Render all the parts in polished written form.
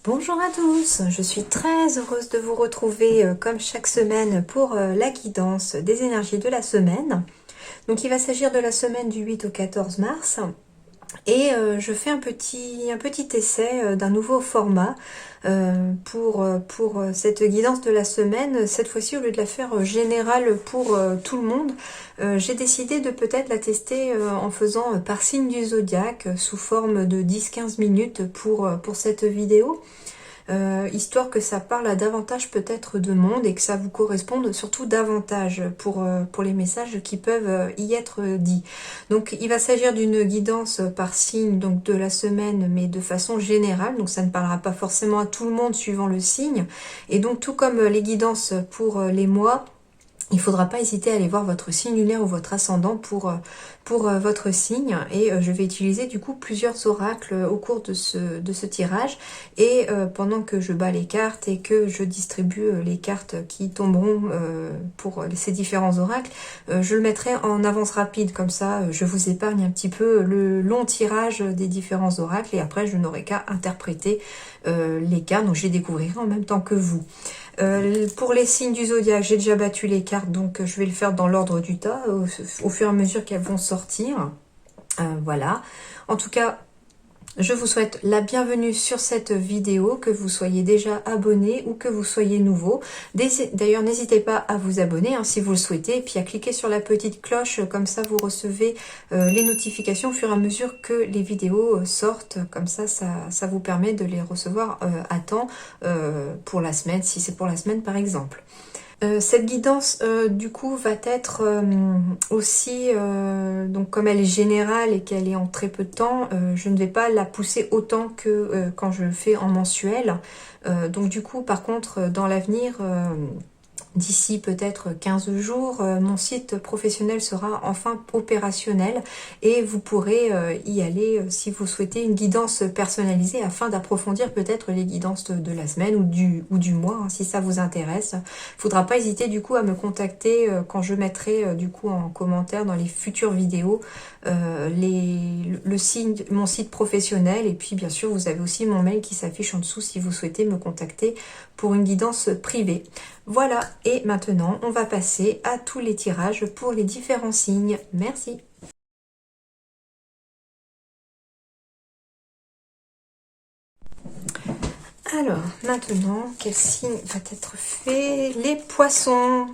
Bonjour à tous, je suis très heureuse de vous retrouver comme chaque semaine pour la guidance des énergies de la semaine. Donc il va s'agir de la semaine du 8 au 14 mars et je fais un petit essai d'un nouveau format pour cette guidance de la semaine. Cette fois-ci, au lieu de la faire générale pour tout le monde, j'ai décidé de peut-être la tester en faisant par signe du zodiaque sous forme de 10-15 minutes pour cette vidéo. Histoire que ça parle à davantage peut-être de monde et que ça vous corresponde surtout davantage pour les messages qui peuvent y être dits. Donc il va s'agir d'une guidance par signe donc de la semaine, mais de façon générale, donc ça ne parlera pas forcément à tout le monde suivant le signe. Et donc tout comme les guidances pour les mois, il ne faudra pas hésiter à aller voir votre signe lunaire ou votre ascendant pour votre signe. Et je vais utiliser du coup plusieurs oracles au cours de ce tirage. Et pendant que je bats les cartes et que je distribue les cartes qui tomberont pour ces différents oracles, je le mettrai en avance rapide. Comme ça, je vous épargne un petit peu le long tirage des différents oracles. Et après, je n'aurai qu'à interpréter les cartes. Donc, je les découvrirai en même temps que vous. Pour les signes du zodiaque, j'ai déjà battu les cartes, donc je vais le faire dans l'ordre du tas, au fur et à mesure qu'elles vont sortir. Voilà. En tout cas, je vous souhaite la bienvenue sur cette vidéo, que vous soyez déjà abonné ou que vous soyez nouveau. D'ailleurs, n'hésitez pas à vous abonner si vous le souhaitez, et puis à cliquer sur la petite cloche, comme ça vous recevez les notifications au fur et à mesure que les vidéos sortent. Comme ça vous permet de les recevoir à temps pour la semaine, si c'est pour la semaine par exemple. Cette guidance du coup va être aussi, donc comme elle est générale et qu'elle est en très peu de temps, je ne vais pas la pousser autant que quand je le fais en mensuel. Donc du coup par contre dans l'avenir, d'ici peut-être 15 jours, mon site professionnel sera enfin opérationnel et vous pourrez y aller si vous souhaitez une guidance personnalisée afin d'approfondir peut-être les guidances de la semaine ou du mois, si ça vous intéresse. Il ne faudra pas hésiter du coup à me contacter quand je mettrai du coup en commentaire dans les futures vidéos mon site professionnel, et puis bien sûr vous avez aussi mon mail qui s'affiche en dessous si vous souhaitez me contacter pour une guidance privée. Voilà, et maintenant on va passer à tous les tirages pour les différents signes. Merci. Alors, maintenant, quel signe va être fait? Les poissons.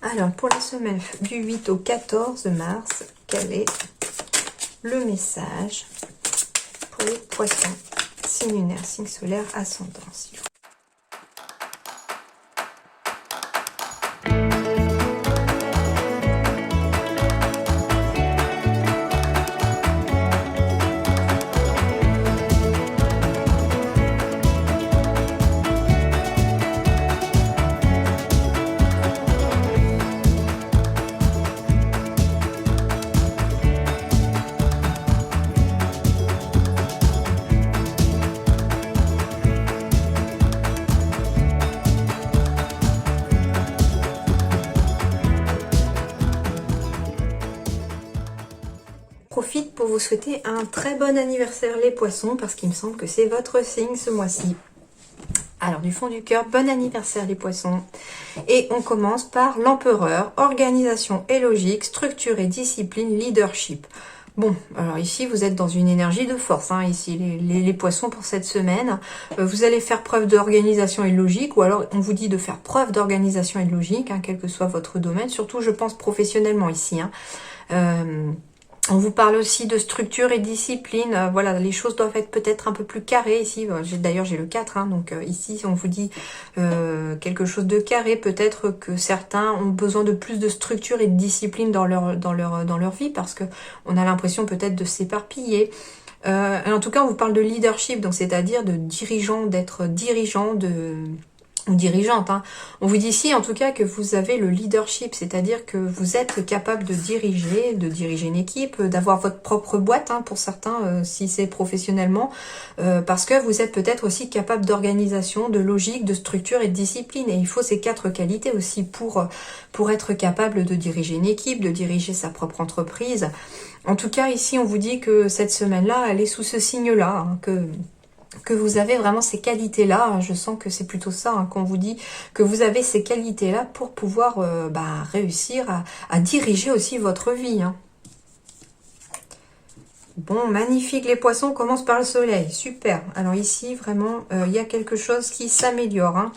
Alors, pour la semaine du 8 au 14 mars, quel est le message pour les poissons? Signe lunaire, signe solaire, ascendant, s'il vous plaît. Profite pour vous souhaiter un très bon anniversaire les poissons, parce qu'il me semble que c'est votre signe ce mois-ci. Alors du fond du cœur, bon anniversaire les poissons. Et on commence par l'empereur, organisation et logique, structure et discipline, leadership. Bon, alors ici vous êtes dans une énergie de force, ici les poissons pour cette semaine. Vous allez faire preuve d'organisation et de logique, ou alors on vous dit de faire preuve d'organisation et de logique, quel que soit votre domaine, surtout je pense professionnellement ici. On vous parle aussi de structure et discipline. Voilà, les choses doivent être peut-être un peu plus carrées ici. D'ailleurs, j'ai le 4, donc ici, on vous dit quelque chose de carré. Peut-être que certains ont besoin de plus de structure et de discipline dans leur vie, parce que on a l'impression peut-être de s'éparpiller. En tout cas, on vous parle de leadership, donc c'est-à-dire de dirigeant, d'être dirigeant, ou dirigeante. On vous dit ici en tout cas que vous avez le leadership, c'est-à-dire que vous êtes capable de diriger une équipe, d'avoir votre propre boîte pour certains si c'est professionnellement, parce que vous êtes peut-être aussi capable d'organisation, de logique, de structure et de discipline, et il faut ces 4 qualités aussi pour être capable de diriger une équipe, de diriger sa propre entreprise. En tout cas ici on vous dit que cette semaine-là elle est sous ce signe-là, que vous avez vraiment ces qualités-là. Je sens que c'est plutôt ça, hein, qu'on vous dit que vous avez ces qualités-là pour pouvoir réussir à diriger aussi votre vie. Hein. Bon, magnifique, les poissons, on commence par le soleil. Super. Alors ici, vraiment, il y a quelque chose qui s'améliore. Hein.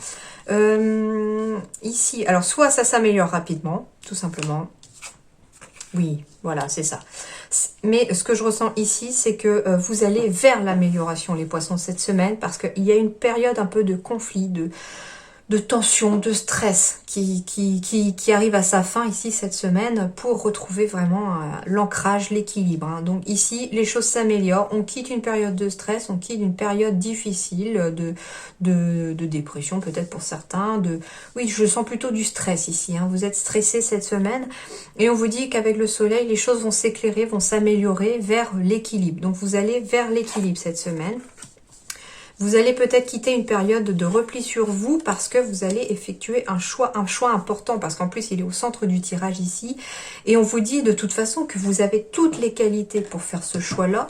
Ici, alors soit ça s'améliore rapidement, tout simplement. Oui, voilà, c'est ça. Mais ce que je ressens ici, c'est que vous allez vers l'amélioration, les poissons, cette semaine, parce qu'il y a une période un peu de conflit, de tension, de stress qui arrive à sa fin ici cette semaine pour retrouver vraiment l'ancrage, l'équilibre. Hein. Donc ici, les choses s'améliorent. On quitte une période de stress, on quitte une période difficile de dépression peut-être pour certains. Oui, je sens plutôt du stress ici. Hein. Vous êtes stressé cette semaine et on vous dit qu'avec le soleil, les choses vont s'éclairer, vont s'améliorer vers l'équilibre. Donc vous allez vers l'équilibre cette semaine. Vous allez peut-être quitter une période de repli sur vous parce que vous allez effectuer un choix important parce qu'en plus il est au centre du tirage ici et on vous dit de toute façon que vous avez toutes les qualités pour faire ce choix-là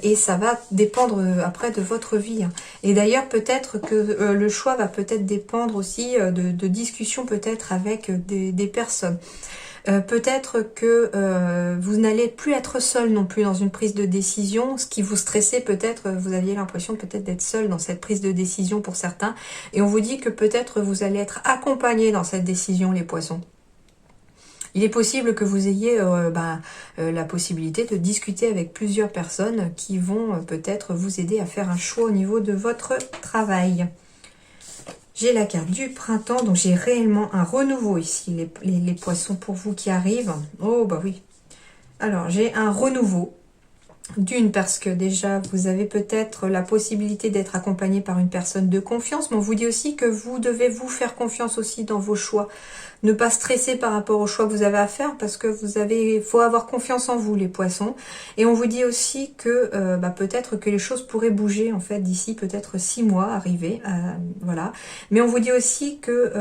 et ça va dépendre après de votre vie. Hein. Et d'ailleurs peut-être que le choix va peut-être dépendre aussi de discussions peut-être avec des personnes. Peut-être que vous n'allez plus être seul non plus dans une prise de décision, ce qui vous stressait peut-être, vous aviez l'impression peut-être d'être seul dans cette prise de décision pour certains, et on vous dit que peut-être vous allez être accompagné dans cette décision, les poissons. Il est possible que vous ayez la possibilité de discuter avec plusieurs personnes qui vont peut-être vous aider à faire un choix au niveau de votre travail. J'ai la carte du printemps, donc j'ai réellement un renouveau ici, les poissons pour vous qui arrivent. Oh bah oui. Alors j'ai un renouveau. D'une, parce que déjà, vous avez peut-être la possibilité d'être accompagné par une personne de confiance, mais on vous dit aussi que vous devez vous faire confiance aussi dans vos choix. Ne pas stresser par rapport aux choix que vous avez à faire, parce que faut avoir confiance en vous, les poissons. Et on vous dit aussi que peut-être que les choses pourraient bouger, en fait, d'ici peut-être 6 mois, arriver. Voilà. Mais on vous dit aussi que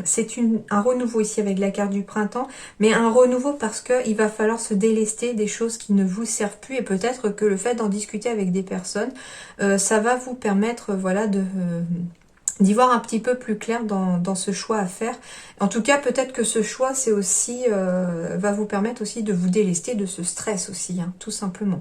c'est un renouveau ici avec la carte du printemps, mais un renouveau parce qu'il va falloir se délester des choses qui ne vous servent plus et peut-être que le fait d'en discuter avec des personnes, ça va vous permettre d'y voir un petit peu plus clair dans ce choix à faire. En tout cas, peut-être que ce choix, c'est aussi va vous permettre aussi de vous délester de ce stress aussi, hein, tout simplement.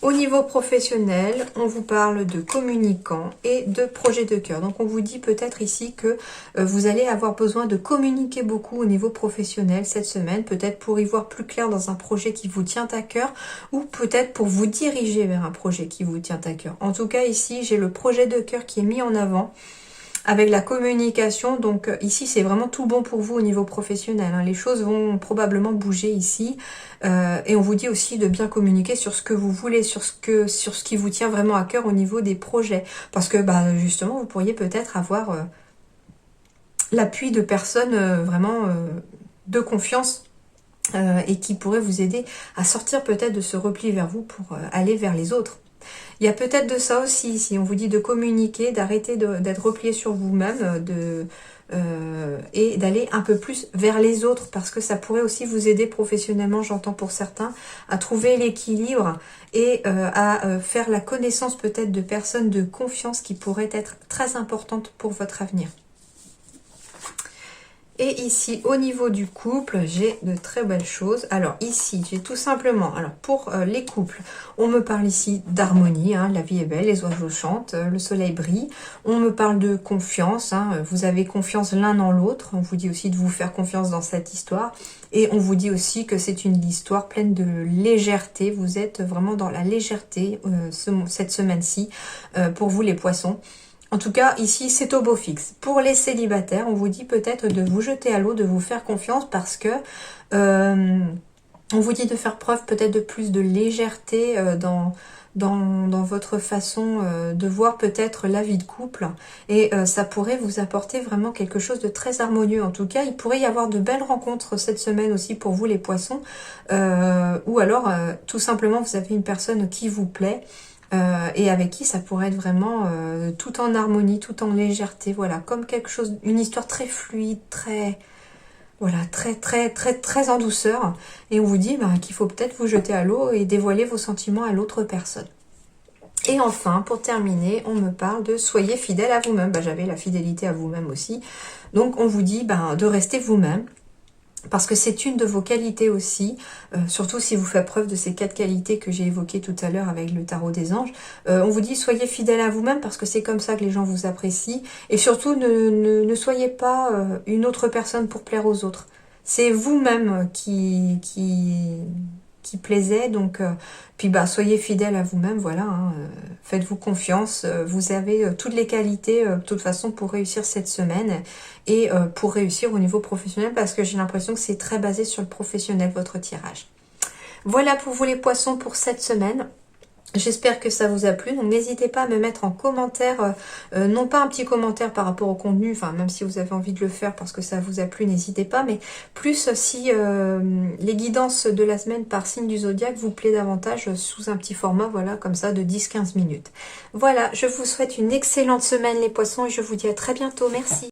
Au niveau professionnel, on vous parle de communicants et de projets de cœur. Donc on vous dit peut-être ici que vous allez avoir besoin de communiquer beaucoup au niveau professionnel cette semaine, peut-être pour y voir plus clair dans un projet qui vous tient à cœur ou peut-être pour vous diriger vers un projet qui vous tient à cœur. En tout cas ici, j'ai le projet de cœur qui est mis en avant avec la communication, donc ici c'est vraiment tout bon pour vous au niveau professionnel. Hein. Les choses vont probablement bouger ici et on vous dit aussi de bien communiquer sur ce que vous voulez, sur ce qui vous tient vraiment à cœur au niveau des projets. Parce que justement vous pourriez peut-être avoir l'appui de personnes vraiment de confiance et qui pourraient vous aider à sortir peut-être de ce repli vers vous pour aller vers les autres. Il y a peut-être de ça aussi, si on vous dit de communiquer, d'arrêter d'être replié sur vous-même et d'aller un peu plus vers les autres parce que ça pourrait aussi vous aider professionnellement, j'entends pour certains, à trouver l'équilibre et à faire la connaissance peut-être de personnes de confiance qui pourraient être très importantes pour votre avenir. Et ici, au niveau du couple, j'ai de très belles choses. Alors ici, j'ai tout simplement, alors pour les couples, on me parle ici d'harmonie, hein, la vie est belle, les oiseaux chantent, le soleil brille. On me parle de confiance, hein, vous avez confiance l'un en l'autre. On vous dit aussi de vous faire confiance dans cette histoire. Et on vous dit aussi que c'est une histoire pleine de légèreté. Vous êtes vraiment dans la légèreté cette semaine-ci pour vous les poissons. En tout cas, ici, c'est au beau fixe. Pour les célibataires, on vous dit peut-être de vous jeter à l'eau, de vous faire confiance parce que on vous dit de faire preuve peut-être de plus de légèreté dans votre façon de voir peut-être la vie de couple. Et ça pourrait vous apporter vraiment quelque chose de très harmonieux. En tout cas, il pourrait y avoir de belles rencontres cette semaine aussi pour vous les poissons. Ou alors, tout simplement, vous avez une personne qui vous plaît. Et avec qui ça pourrait être vraiment tout en harmonie, tout en légèreté, voilà, comme quelque chose, une histoire très fluide, très, voilà, très en douceur. Et on vous dit qu'il faut peut-être vous jeter à l'eau et dévoiler vos sentiments à l'autre personne. Et enfin, pour terminer, on me parle de soyez fidèle à vous-même. J'avais la fidélité à vous-même aussi. Donc, on vous dit de rester vous-même. Parce que c'est une de vos qualités aussi, surtout si vous faites preuve de ces 4 qualités que j'ai évoquées tout à l'heure avec le tarot des anges. On vous dit soyez fidèle à vous-même parce que c'est comme ça que les gens vous apprécient. Et surtout ne soyez pas une autre personne pour plaire aux autres. C'est vous-même qui plaisait, donc puis soyez fidèle à vous-même, voilà, hein, faites-vous confiance, vous avez toutes les qualités de toute façon pour réussir cette semaine et pour réussir au niveau professionnel parce que j'ai l'impression que c'est très basé sur le professionnel votre tirage. Voilà pour vous les poissons pour cette semaine. J'espère que ça vous a plu, donc n'hésitez pas à me mettre en commentaire, non pas un petit commentaire par rapport au contenu, enfin même si vous avez envie de le faire parce que ça vous a plu, n'hésitez pas, mais plus si les guidances de la semaine par signe du zodiaque vous plaît davantage sous un petit format, voilà, comme ça de 10-15 minutes. Voilà, je vous souhaite une excellente semaine les poissons et je vous dis à très bientôt, merci.